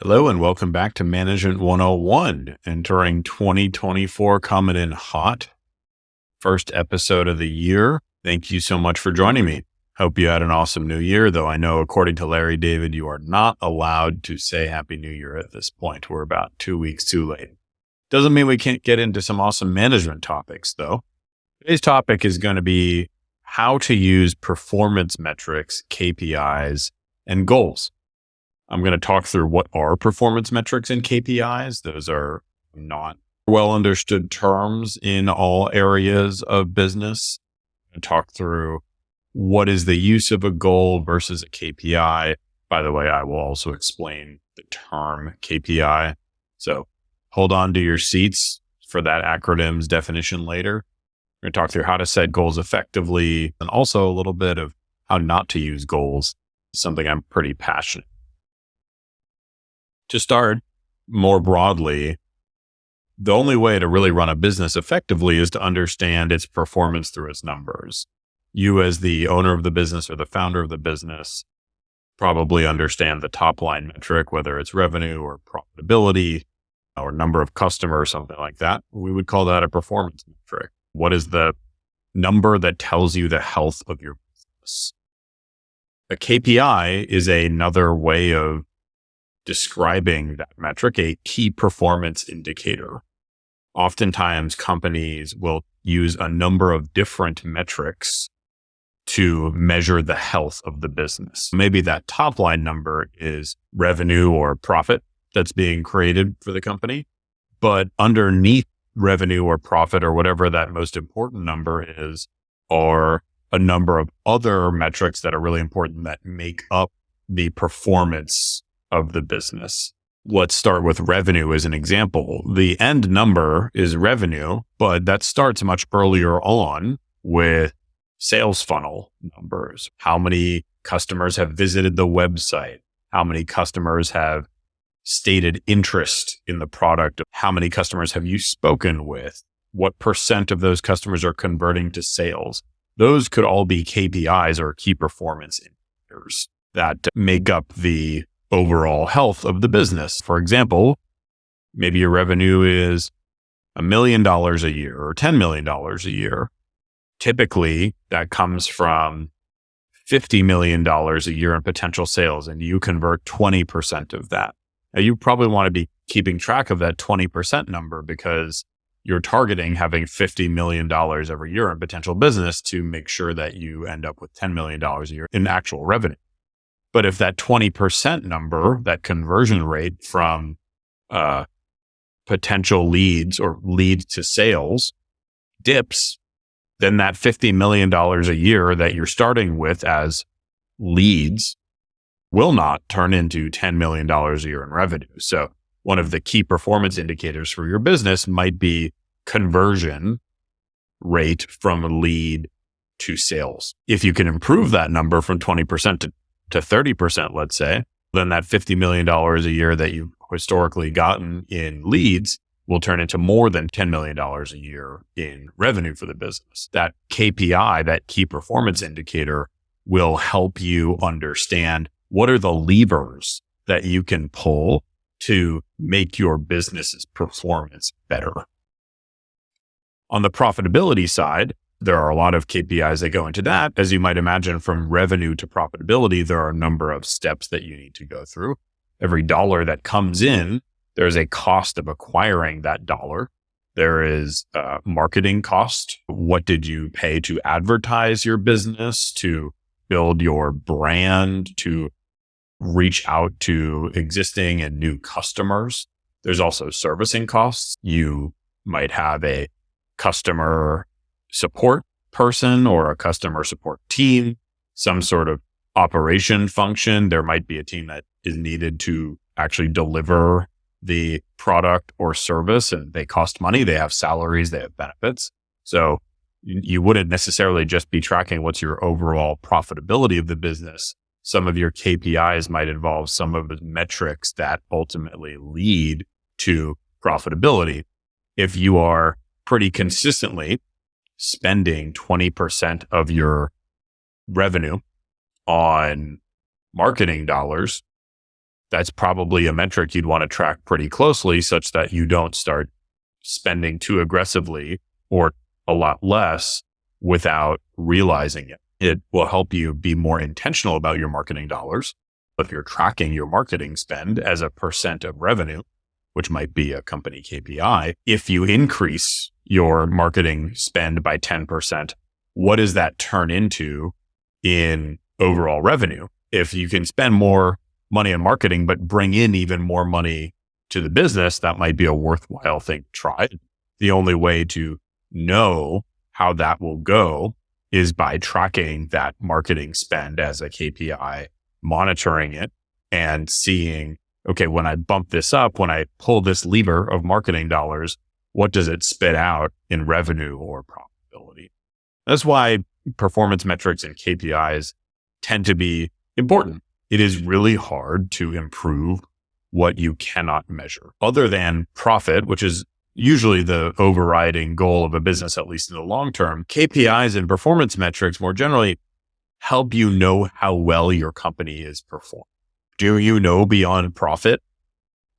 Hello and welcome back to Management 101, entering 2024 coming in hot. First episode of the year. Thank you so much for joining me. Hope you had an awesome new year, though I know according to Larry David, you are not allowed to say Happy New Year at this point. We're about 2 weeks too late. Doesn't mean we can't get into some awesome management topics, though. Today's topic is going to be how to use performance metrics, KPIs, and goals. I'm going to talk through what are performance metrics and KPIs. Those are not well understood terms in all areas of business. I'm going to talk through what is the use of a goal versus a KPI. By the way, I will also explain the term KPI. So hold on to your seats for that acronym's definition later. We're going to talk through how to set goals effectively and also a little bit of how not to use goals, something I'm pretty passionate. To start more broadly, the only way to really run a business effectively is to understand its performance through its numbers. You as the owner of the business or the founder of the business probably understand the top line metric, whether it's revenue or profitability or number of customers, something like that. We would call that a performance metric. What is the number that tells you the health of your business? A KPI is another way of describing that metric, a key performance indicator. Oftentimes, companies will use a number of different metrics to measure the health of the business. Maybe that top line number is revenue or profit that's being created for the company, but underneath revenue or profit or whatever that most important number is, are a number of other metrics that are really important that make up the performance of the business. Let's start with revenue as an example. The end number is revenue, but that starts much earlier on with sales funnel numbers. How many customers have visited the website? How many customers have stated interest in the product? How many customers have you spoken with? What % of those customers are converting to sales? Those could all be KPIs or key performance indicators that make up the overall health of the business. For example, maybe your revenue is $1 million a year or $10 million a year. Typically, that comes from $50 million a year in potential sales, and you convert 20% of that. Now, you probably want to be keeping track of that 20% number because you're targeting having $50 million every year in potential business to make sure that you end up with $10 million a year in actual revenue. But if that 20% number, that conversion rate from potential leads or lead to sales dips, then that $50 million a year that you're starting with as leads will not turn into $10 million a year in revenue. So one of the key performance indicators for your business might be conversion rate from lead to sales. If you can improve that number from 20% to 30%, let's say, then that $50 million a year that you've historically gotten in leads will turn into more than $10 million a year in revenue for the business. That KPI, that key performance indicator, will help you understand what are the levers that you can pull to make your business's performance better. On the profitability side, there are a lot of KPIs that go into that. As you might imagine, from revenue to profitability, there are a number of steps that you need to go through. Every dollar that comes in, there's a cost of acquiring that dollar. There is marketing cost. What did you pay to advertise your business, to build your brand, to reach out to existing and new customers? There's also servicing costs. You might have a customer support person or a customer support team, some sort of operation function. There might be a team that is needed to actually deliver the product or service, and they cost money. They have salaries, they have benefits. So you wouldn't necessarily just be tracking what's your overall profitability of the business. Some of your KPIs might involve some of the metrics that ultimately lead to profitability. If you are pretty consistently spending 20% of your revenue on marketing dollars, that's probably a metric you'd want to track pretty closely such that you don't start spending too aggressively or a lot less without realizing it. It will help you be more intentional about your marketing dollars. If you're tracking your marketing spend as a percent of revenue, which might be a company KPI, if you increase your marketing spend by 10%, what does that turn into in overall revenue? If you can spend more money on marketing, but bring in even more money to the business, that might be a worthwhile thing to try. The only way to know how that will go is by tracking that marketing spend as a KPI, monitoring it and seeing, okay, when I bump this up, when I pull this lever of marketing dollars, what does it spit out in revenue or profitability? That's why performance metrics and KPIs tend to be important. It is really hard to improve what you cannot measure. Other than profit, which is usually the overriding goal of a business, at least in the long term, KPIs and performance metrics more generally help you know how well your company is performing. Do you know beyond profit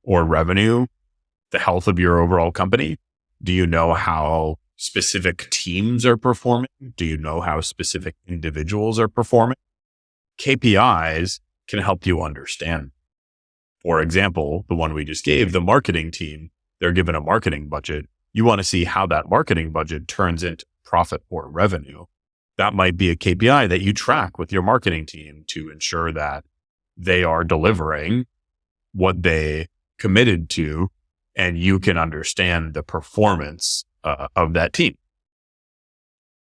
or revenue the health of your overall company? Do you know how specific teams are performing? Do you know how specific individuals are performing? KPIs can help you understand. For example, the one we just gave, the marketing team, they're given a marketing budget. You want to see how that marketing budget turns into profit or revenue. That might be a KPI that you track with your marketing team to ensure that they are delivering what they committed to, and you can understand the performance of that team.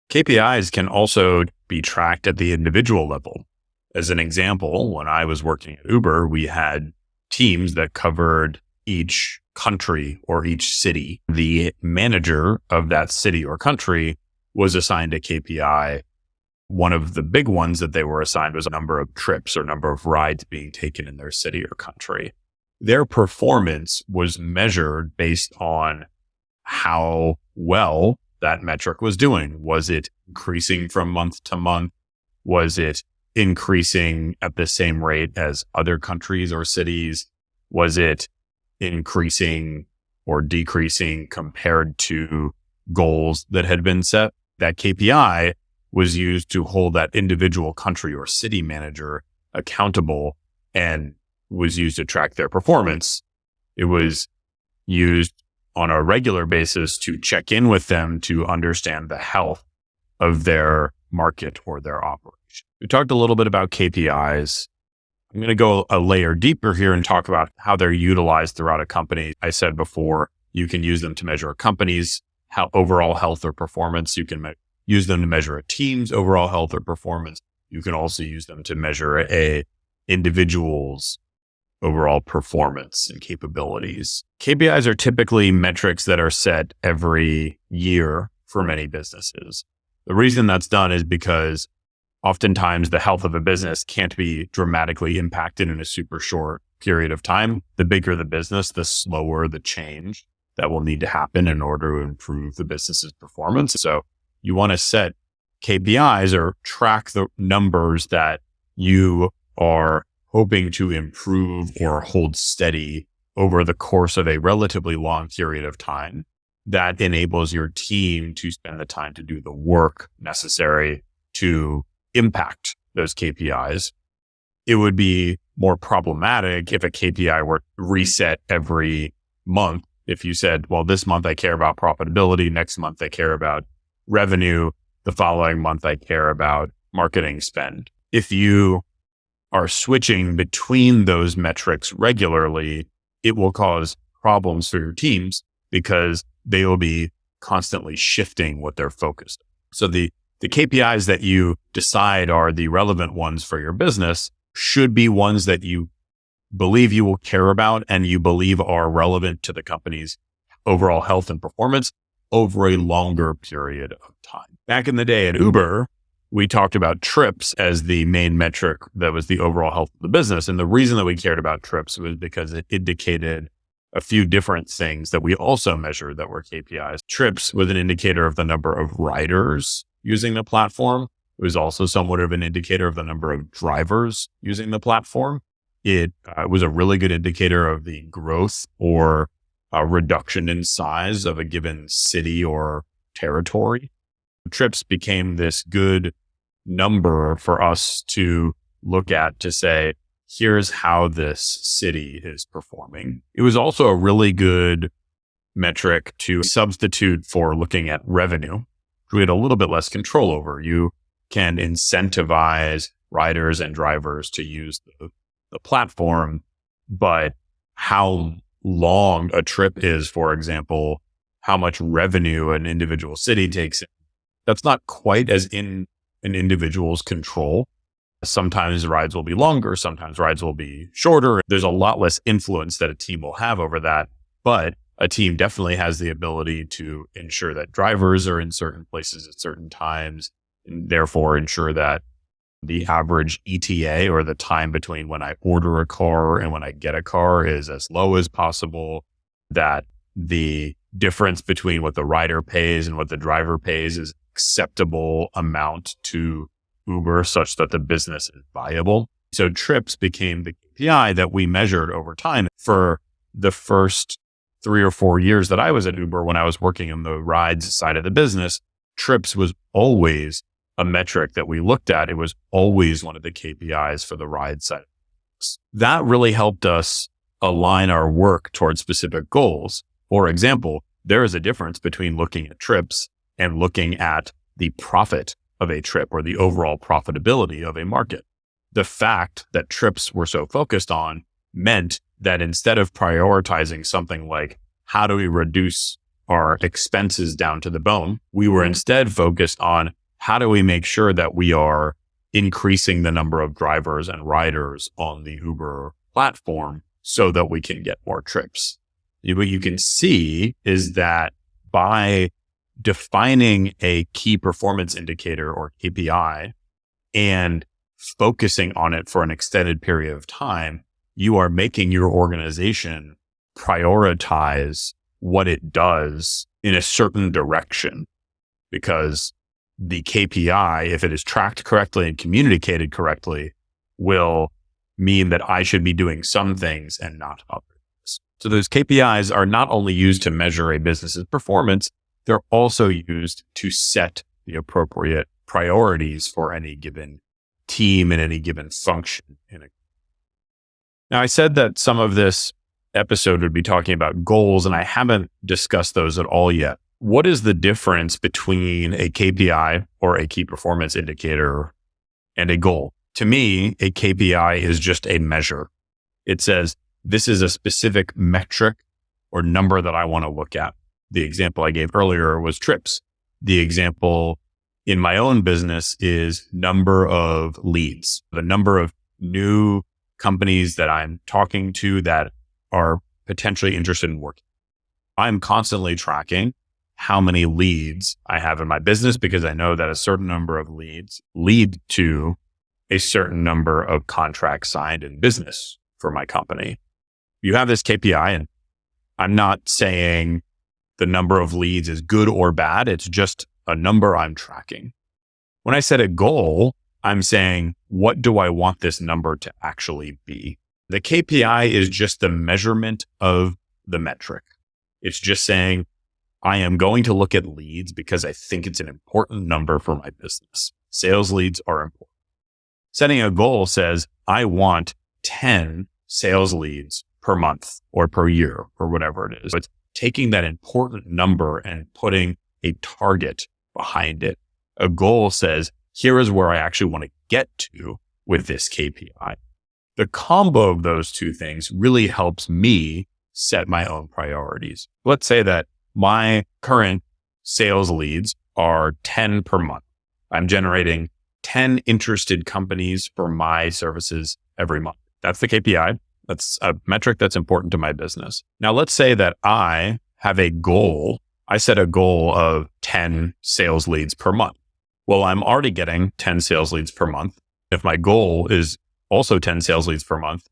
KPIs can also be tracked at the individual level. As an example, when I was working at Uber, we had teams that covered each country or each city. The manager of that city or country was assigned a KPI. One of the big ones that they were assigned was a number of trips or number of rides being taken in their city or country. Their performance was measured based on how well that metric was doing. Was it increasing from month to month? Was it increasing at the same rate as other countries or cities? Was it increasing or decreasing compared to goals that had been set? That KPI was used to hold that individual country or city manager accountable and was used to track their performance. It was used on a regular basis to check in with them to understand the health of their market or their operation. We talked a little bit about KPIs. I'm going to go a layer deeper here and talk about how they're utilized throughout a company. I said before, you can use them to measure a company's overall health or performance. You can use them to measure a team's overall health or performance. You can also use them to measure a individual's overall performance and capabilities. KPIs are typically metrics that are set every year for many businesses. The reason that's done is because oftentimes the health of a business can't be dramatically impacted in a super short period of time. The bigger the business, the slower the change that will need to happen in order to improve the business's performance. So you want to set KPIs or track the numbers that you are hoping to improve or hold steady over the course of a relatively long period of time. That enables your team to spend the time to do the work necessary to impact those KPIs. It would be more problematic if a KPI were reset every month. If you said, well, this month I care about profitability, next month I care about revenue, the following month I care about marketing spend. If you are switching between those metrics regularly, it will cause problems for your teams because they will be constantly shifting what they're focused on. So the KPIs that you decide are the relevant ones for your business should be ones that you believe you will care about and you believe are relevant to the company's overall health and performance over a longer period of time. Back in the day at Uber, we talked about trips as the main metric that was the overall health of the business. And the reason that we cared about trips was because it indicated a few different things that we also measured that were KPIs. Trips was an indicator of the number of riders using the platform. It was also somewhat of an indicator of the number of drivers using the platform. It was a really good indicator of the growth or reduction in size of a given city or territory. Trips became this good number for us to look at to say, here's how this city is performing. It was also a really good metric to substitute for looking at revenue, which we had a little bit less control over. You can incentivize riders and drivers to use the platform, but how long a trip is, for example, how much revenue an individual city takes in, that's not quite as in an individual's control. Sometimes rides will be longer, sometimes rides will be shorter. There's a lot less influence that a team will have over that, but a team definitely has the ability to ensure that drivers are in certain places at certain times, and therefore ensure that the average ETA, or the time between when I order a car and when I get a car, is as low as possible, that the difference between what the rider pays and what the driver pays is acceptable amount to Uber such that the business is viable. So trips became the KPI that we measured over time. For the first 3 or 4 years that I was at Uber, when I was working in the rides side of the business, trips was always a metric that we looked at. It was always one of the KPIs for the ride side. That really helped us align our work towards specific goals. For example, there is a difference between looking at trips and looking at the profit of a trip or the overall profitability of a market. The fact that trips were so focused on meant that instead of prioritizing something like, how do we reduce our expenses down to the bone, we were instead focused on, how do we make sure that we are increasing the number of drivers and riders on the Uber platform so that we can get more trips. What you can see is that by defining a key performance indicator or KPI and focusing on it for an extended period of time, you are making your organization prioritize what it does in a certain direction, because the KPI, if it is tracked correctly and communicated correctly, will mean that I should be doing some things and not others. So those KPIs are not only used to measure a business's performance, they're also used to set the appropriate priorities for any given team and any given function. Now, I said that some of this episode would be talking about goals, and I haven't discussed those at all yet. What is the difference between a KPI or a key performance indicator and a goal? To me, a KPI is just a measure. It says, this is a specific metric or number that I want to look at. The example I gave earlier was trips. The example in my own business is number of leads, the number of new companies that I'm talking to that are potentially interested in working. I'm constantly tracking how many leads I have in my business, because I know that a certain number of leads lead to a certain number of contracts signed in business for my company. You have this KPI, and I'm not saying the number of leads is good or bad. It's just a number I'm tracking. When I set a goal, I'm saying, what do I want this number to actually be? The KPI is just the measurement of the metric. It's just saying, I am going to look at leads because I think it's an important number for my business. Sales leads are important. Setting a goal says, I want 10 sales leads per month or per year or whatever it is. It's taking that important number and putting a target behind it. A goal says, here is where I actually want to get to with this KPI. The combo of those two things really helps me set my own priorities. Let's say that my current sales leads are 10 per month. I'm generating 10 interested companies for my services every month. That's the KPI. That's a metric that's important to my business. Now, let's say that I have a goal. I set a goal of 10 sales leads per month. Well, I'm already getting 10 sales leads per month. If my goal is also 10 sales leads per month,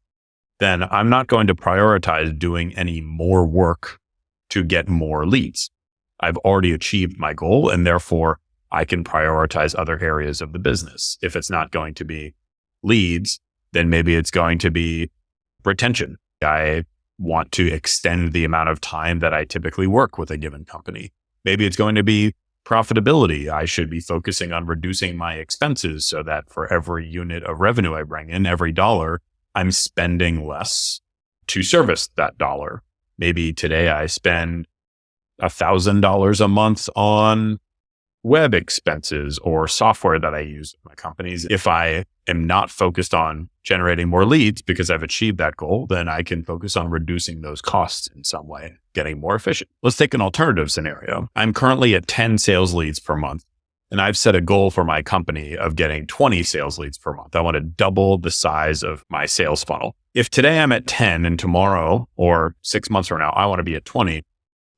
then I'm not going to prioritize doing any more work to get more leads. I've already achieved my goal, and therefore I can prioritize other areas of the business. If it's not going to be leads, then maybe it's going to be retention. I want to extend the amount of time that I typically work with a given company. Maybe it's going to be profitability. I should be focusing on reducing my expenses so that for every unit of revenue I bring in, every dollar, I'm spending less to service that dollar. Maybe today I spend $1,000 a month on web expenses or software that I use with my companies. If I am not focused on generating more leads because I've achieved that goal, then I can focus on reducing those costs in some way, getting more efficient. Let's take an alternative scenario. I'm currently at 10 sales leads per month, and I've set a goal for my company of getting 20 sales leads per month. I want to double the size of my sales funnel. If today I'm at 10 and tomorrow or 6 months from now, I want to be at 20,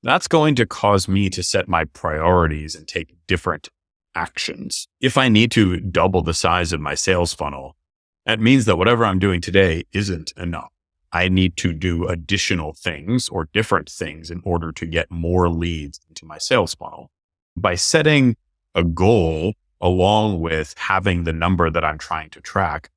that's going to cause me to set my priorities and take different actions. If I need to double the size of my sales funnel, that means that whatever I'm doing today isn't enough. I need to do additional things or different things in order to get more leads into my sales funnel. By setting a goal along with having the number that I'm trying to track,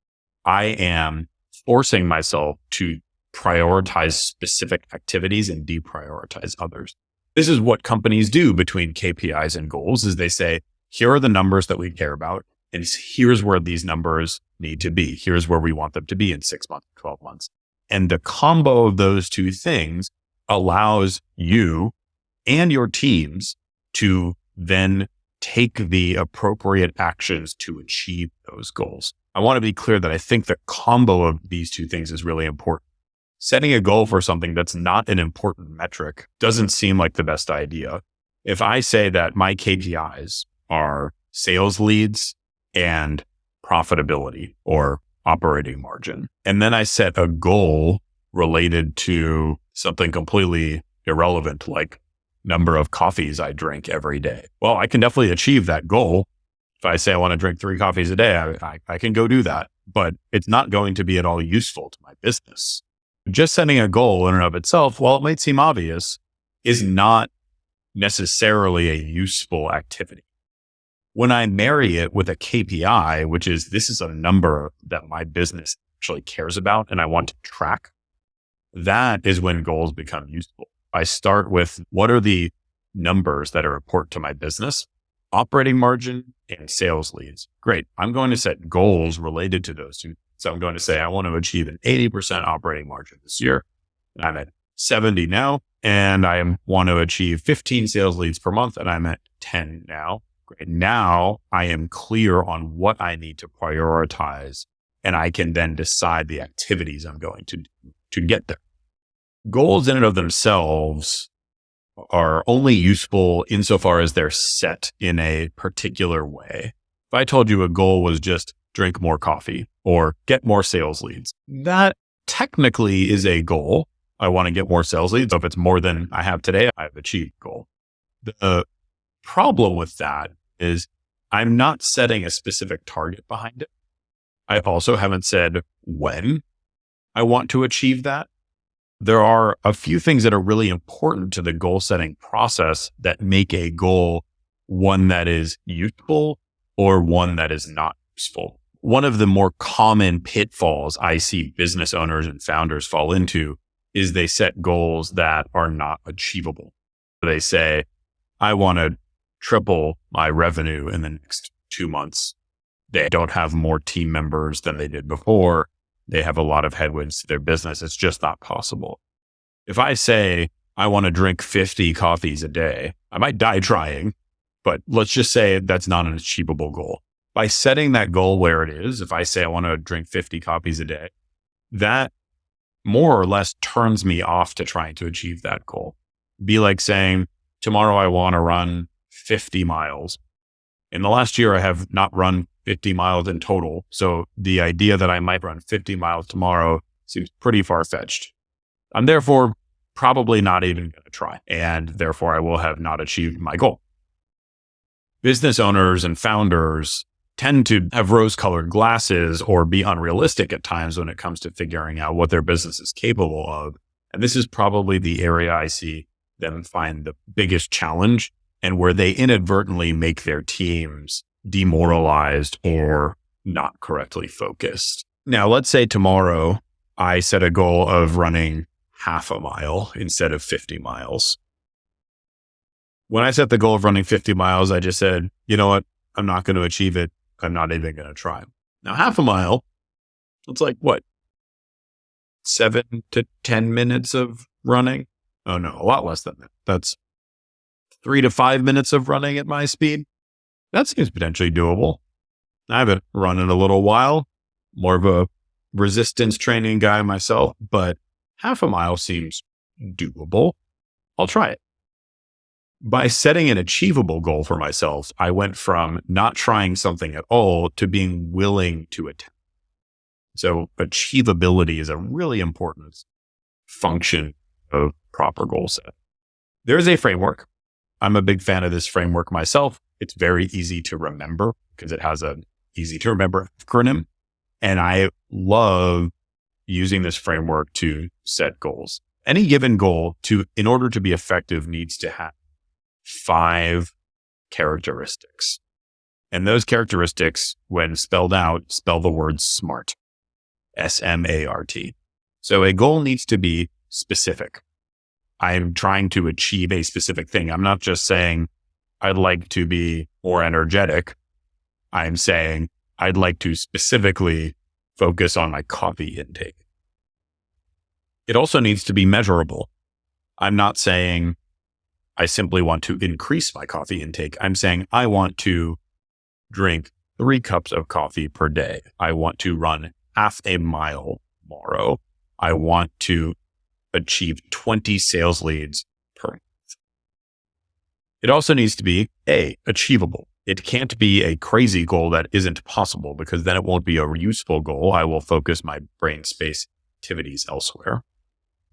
I am forcing myself to prioritize specific activities and deprioritize others. This is what companies do between KPIs and goals, is they say, here are the numbers that we care about, and here's where these numbers need to be. Here's where we want them to be in 6 months, 12 months. And the combo of those two things allows you and your teams to then take the appropriate actions to achieve those goals. I want to be clear that I think the combo of these two things is really important. Setting a goal for something that's not an important metric doesn't seem like the best idea. If I say that my KPIs are sales leads and profitability or operating margin, and then I set a goal related to something completely irrelevant, like number of coffees I drink every day. Well, I can definitely achieve that goal. If I say I want to drink 3 coffees a day, I can go do that, but it's not going to be at all useful to my business. Just setting a goal in and of itself, while it might seem obvious, is not necessarily a useful activity. When I marry it with a KPI, which is this is a number that my business actually cares about and I want to track, that is when goals become useful. I start with what are the numbers that are important to my business, operating margin and sales leads. Great. I'm going to set goals related to those two. So I'm going to say, I want to achieve an 80% operating margin this year. I'm at 70 now, and I want to achieve 15 sales leads per month, and I'm at 10 now. Great. Now I am clear on what I need to prioritize, and I can then decide the activities I'm going to do to get there. Goals in and of themselves are only useful insofar as they're set in a particular way. If I told you a goal was just drink more coffee or get more sales leads, that technically is a goal. I want to get more sales leads. So if it's more than I have today, I've achieved goal. The problem with that is I'm not setting a specific target behind it. I also haven't said when I want to achieve that. There are a few things that are really important to the goal setting process that make a goal one that is useful or one that is not useful. One of the more common pitfalls I see business owners and founders fall into is they set goals that are not achievable. They say, I want to triple my revenue in the next 2 months. They don't have more team members than they did before. They have a lot of headwinds to their business. It's just not possible. If I say, I want to drink 50 coffees a day, I might die trying, but let's just say that's not an achievable goal. By setting that goal where it is, if I say I want to drink 50 coffees a day, that more or less turns me off to trying to achieve that goal. Be like saying, tomorrow I want to run 50 miles. In the last year, I have not run 50 miles in total. So the idea that I might run 50 miles tomorrow seems pretty far-fetched. I'm therefore probably not even going to try. And therefore, I will have not achieved my goal. Business owners and founders tend to have rose-colored glasses or be unrealistic at times when it comes to figuring out what their business is capable of. And this is probably the area I see them find the biggest challenge and where they inadvertently make their teams demoralized or not correctly focused. Now, let's say tomorrow I set a goal of running half a mile instead of 50 miles. When I set the goal of running 50 miles, I just said, you know what? I'm not going to achieve it. I'm not even going to try. Now, half a mile, it's like what? 7 to 10 minutes of running? Oh no, a lot less than that. That's 3 to 5 minutes of running at my speed. That seems potentially doable. I haven't run in a little while, more of a resistance training guy myself, but half a mile seems doable. I'll try it. By setting an achievable goal for myself, I went from not trying something at all to being willing to attempt. So achievability is a really important function of proper goal set. There's a framework. I'm a big fan of this framework myself. It's very easy to remember because it has an easy to remember acronym. And I love using this framework to set goals. Any given goal in order to be effective needs to have 5 characteristics. And those characteristics, when spelled out, spell the word SMART. SMART. So a goal needs to be specific. I'm trying to achieve a specific thing. I'm not just saying I'd like to be more energetic. I'm saying I'd like to specifically focus on my coffee intake. It also needs to be measurable. I'm not saying I simply want to increase my coffee intake. I'm saying I want to drink 3 cups of coffee per day. I want to run half a mile tomorrow. I want to achieve 20 sales leads per month. It also needs to be achievable. It can't be a crazy goal that isn't possible because then it won't be a useful goal. I will focus my brain space activities elsewhere.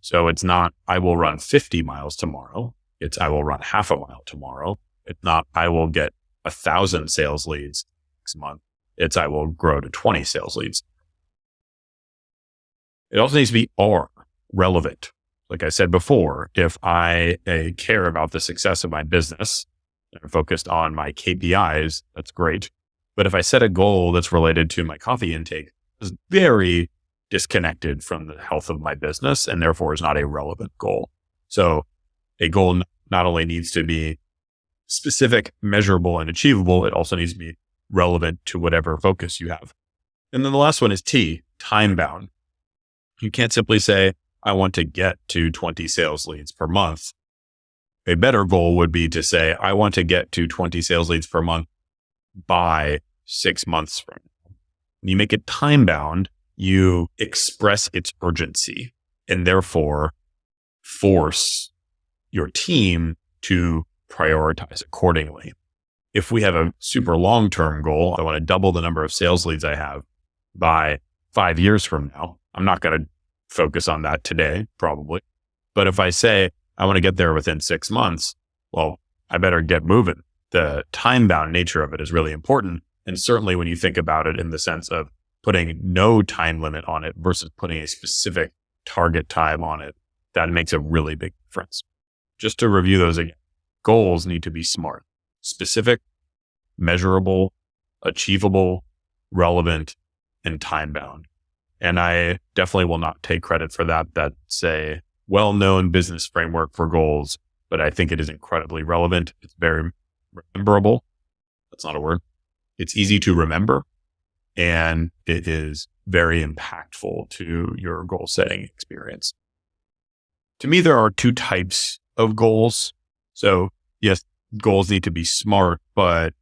So it's not, I will run 50 miles tomorrow. It's, I will run half a mile tomorrow. It's not, I will get 1,000 sales leads next month. It's, I will grow to 20 sales leads. It also needs to be relevant. Like I said before, if I care about the success of my business and I'm focused on my KPIs, that's great. But if I set a goal that's related to my coffee intake, it's very disconnected from the health of my business and therefore is not a relevant goal. So a goal not only needs to be specific, measurable, and achievable, it also needs to be relevant to whatever focus you have. And then the last one is time bound. You can't simply say, I want to get to 20 sales leads per month. A better goal would be to say, I want to get to 20 sales leads per month by 6 months from now. When you make it time bound, you express its urgency and therefore force your team to prioritize accordingly. If we have a super long-term goal, I want to double the number of sales leads I have by 5 years from now. I'm not going to focus on that today, probably. But if I say I want to get there within 6 months, well, I better get moving. The time-bound nature of it is really important. And certainly when you think about it in the sense of putting no time limit on it versus putting a specific target time on it, that makes a really big difference. Just to review those again, goals need to be SMART, specific, measurable, achievable, relevant, and time-bound. And I definitely will not take credit for that. That's a well-known business framework for goals, but I think it is incredibly relevant. It's very rememberable. That's not a word. It's easy to remember, and it is very impactful to your goal setting experience. To me, there are 2 types of goals. So yes, goals need to be SMART, but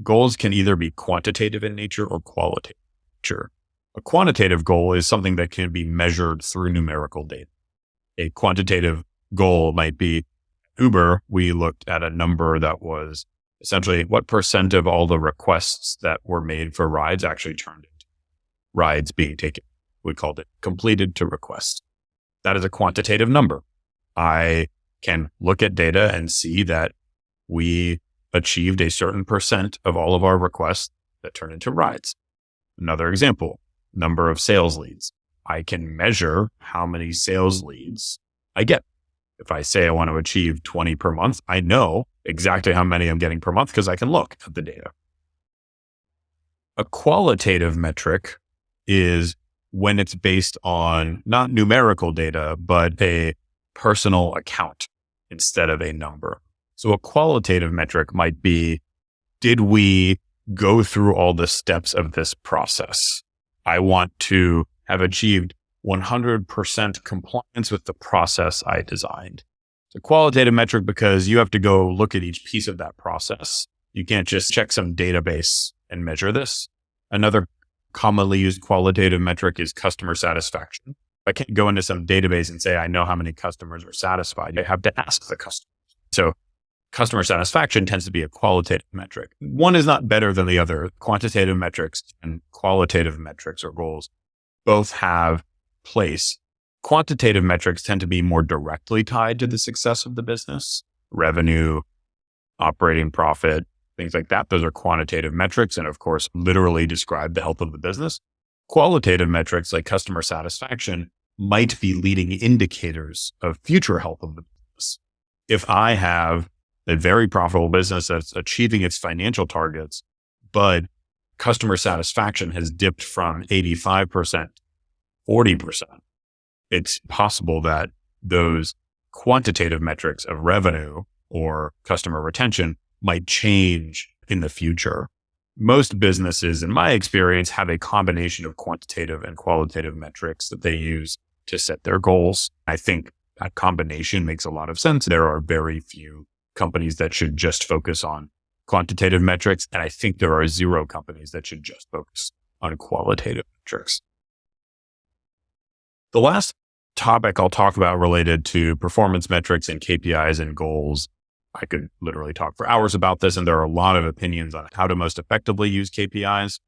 goals can either be quantitative in nature or qualitative in nature. A quantitative goal is something that can be measured through numerical data. A quantitative goal might be Uber. We looked at a number that was essentially what % of all the requests that were made for rides actually turned into rides being taken. We called it completed to request. That is a quantitative number. I can look at data and see that we achieved a certain % of all of our requests that turn into rides. Another example, number of sales leads. I can measure how many sales leads I get. If I say I want to achieve 20 per month, I know exactly how many I'm getting per month because I can look at the data. A qualitative metric is when it's based on not numerical data, but a personal account instead of a number. So a qualitative metric might be, did we go through all the steps of this process? I want to have achieved 100% compliance with the process I designed. It's a qualitative metric because you have to go look at each piece of that process. You can't just check some database and measure this. Another commonly used qualitative metric is customer satisfaction. I can't go into some database and say, I know how many customers are satisfied. I have to ask the customer. So customer satisfaction tends to be a qualitative metric. One is not better than the other. Quantitative metrics and qualitative metrics or goals both have place. Quantitative metrics tend to be more directly tied to the success of the business, revenue, operating profit, things like that. Those are quantitative metrics and of course, literally describe the health of the business. Qualitative metrics like customer satisfaction might be leading indicators of future health of the business. If I have a very profitable business that's achieving its financial targets, but customer satisfaction has dipped from 85% 40%, it's possible that those quantitative metrics of revenue or customer retention might change in the future. Most businesses, in my experience, have a combination of quantitative and qualitative metrics that they use to set their goals. I think that combination makes a lot of sense. There are very few companies that should just focus on quantitative metrics, and I think there are 0 companies that should just focus on qualitative metrics. The last topic I'll talk about related to performance metrics and KPIs and goals. I could literally talk for hours about this, and there are a lot of opinions on how to most effectively use KPIs.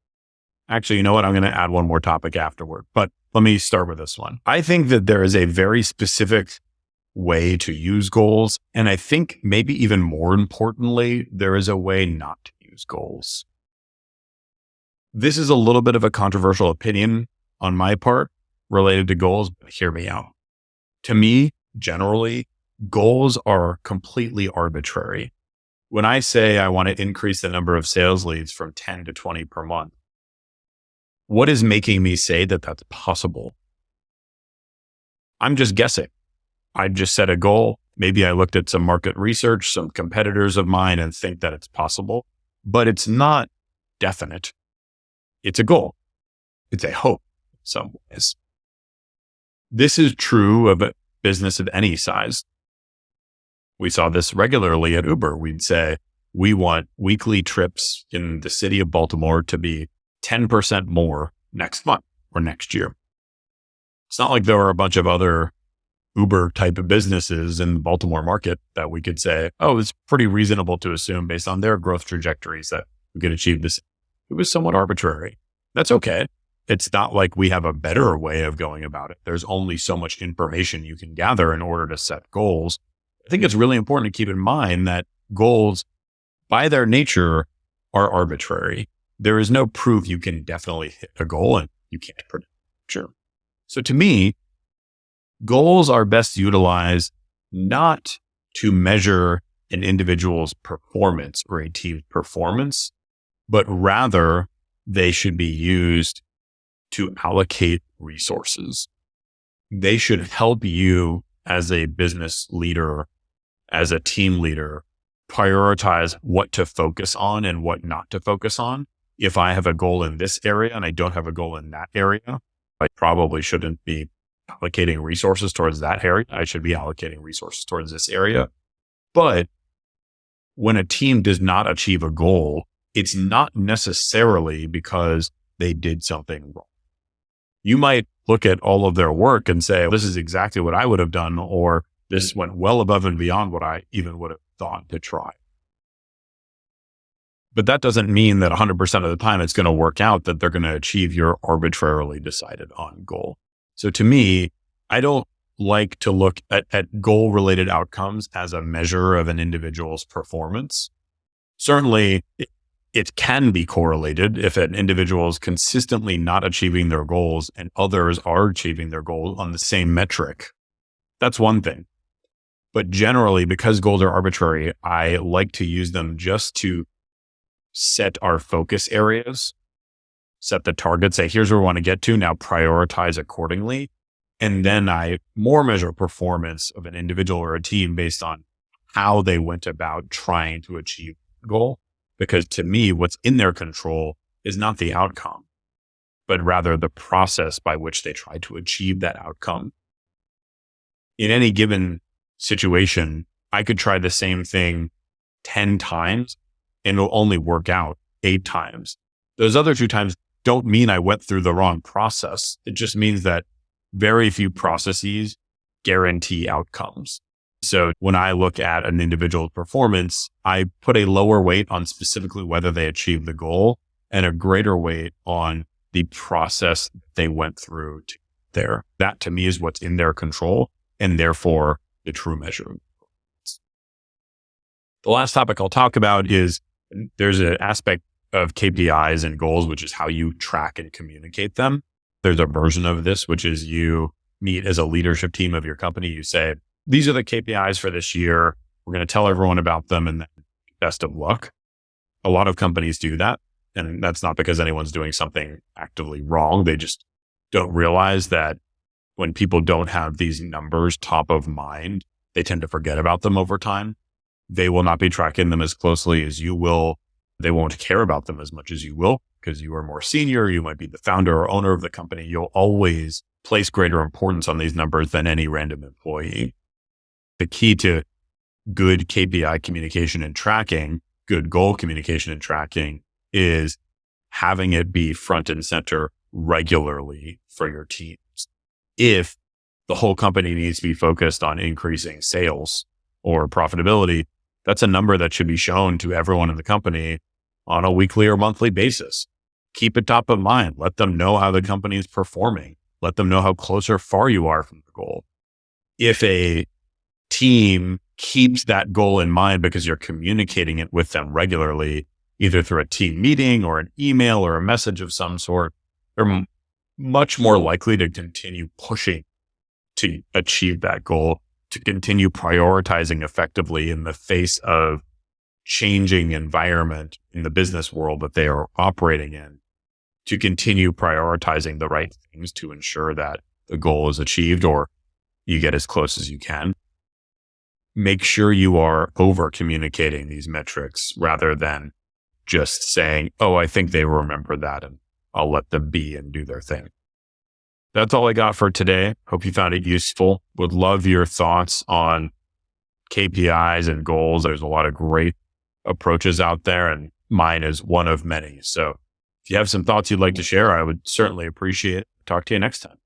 Actually, you know what? I'm going to add one more topic afterward, but let me start with this one. I think that there is a very specific way to use goals, and I think maybe even more importantly, there is a way not to use goals. This is a little bit of a controversial opinion on my part related to goals, but hear me out. To me, generally, goals are completely arbitrary. When I say I want to increase the number of sales leads from 10 to 20 per month, what is making me say that that's possible? I'm just guessing. I just set a goal. Maybe I looked at some market research, some competitors of mine, and think that it's possible, but it's not definite. It's a goal. It's a hope in some ways. This is true of a business of any size. We saw this regularly at Uber. We'd say, we want weekly trips in the city of Baltimore to be 10% more next month or next year. It's not like there were a bunch of other Uber type of businesses in the Baltimore market that we could say, oh, it's pretty reasonable to assume based on their growth trajectories that we could achieve this. It was somewhat arbitrary. That's okay. It's not like we have a better way of going about it. There's only so much information you can gather in order to set goals. I think it's really important to keep in mind that goals, by their nature, are arbitrary. There is no proof you can definitely hit a goal and you can't predict. Sure. So to me, goals are best utilized not to measure an individual's performance or a team's performance, but rather they should be used to allocate resources. They should help you as a business leader, as a team leader, prioritize what to focus on and what not to focus on. If I have a goal in this area and I don't have a goal in that area, I probably shouldn't be allocating resources towards that area. I should be allocating resources towards this area. But when a team does not achieve a goal, it's not necessarily because they did something wrong. You might look at all of their work and say, this is exactly what I would have done, or this went well above and beyond what I even would have thought to try. But that doesn't mean that 100% of the time it's going to work out, that they're going to achieve your arbitrarily decided on goal. So to me, I don't like to look at goal-related outcomes as a measure of an individual's performance. Certainly, it can be correlated if an individual is consistently not achieving their goals and others are achieving their goals on the same metric. That's one thing. But generally, because goals are arbitrary, I like to use them just to set our focus areas set the target, say, here's where we want to get to, now prioritize accordingly. And then I more measure performance of an individual or a team based on how they went about trying to achieve the goal. Because to me, what's in their control is not the outcome, but rather the process by which they try to achieve that outcome. In any given situation, I could try the same thing 10 times and it'll only work out 8 times. Those other 2 times don't mean I went through the wrong process. It just means that very few processes guarantee outcomes. So when I look at an individual's performance, I put a lower weight on specifically whether they achieved the goal and a greater weight on the process they went through to get there. That to me is what's in their control and therefore the true measure. The last topic I'll talk about is there's an aspect of KPIs and goals, which is how you track and communicate them. There's a version of this, which is you meet as a leadership team of your company. You say, these are the KPIs for this year. We're going to tell everyone about them and then best of luck. A lot of companies do that. And that's not because anyone's doing something actively wrong. They just don't realize that when people don't have these numbers top of mind, they tend to forget about them over time. They will not be tracking them as closely as you will. They won't care about them as much as you will because you are more senior. You might be the founder or owner of the company. You'll always place greater importance on these numbers than any random employee. The key to good KPI communication and tracking, good goal communication and tracking is having it be front and center regularly for your teams. If the whole company needs to be focused on increasing sales or profitability, that's a number that should be shown to everyone in the company on a weekly or monthly basis. Keep it top of mind. Let them know how the company is performing. Let them know how close or far you are from the goal. If a team keeps that goal in mind because you're communicating it with them regularly, either through a team meeting or an email or a message of some sort, they're much more likely to continue pushing to achieve that goal, to continue prioritizing effectively in the face of changing environment in the business world that they are operating in, to continue prioritizing the right things to ensure that the goal is achieved or you get as close as you can. Make sure you are over communicating these metrics rather than just saying, oh, I think they remember that and I'll let them be and do their thing. That's all I got for today. Hope you found it useful. Would love your thoughts on KPIs and goals. There's a lot of great approaches out there and mine is one of many. So if you have some thoughts you'd like to share, I would certainly appreciate it. Talk to you next time.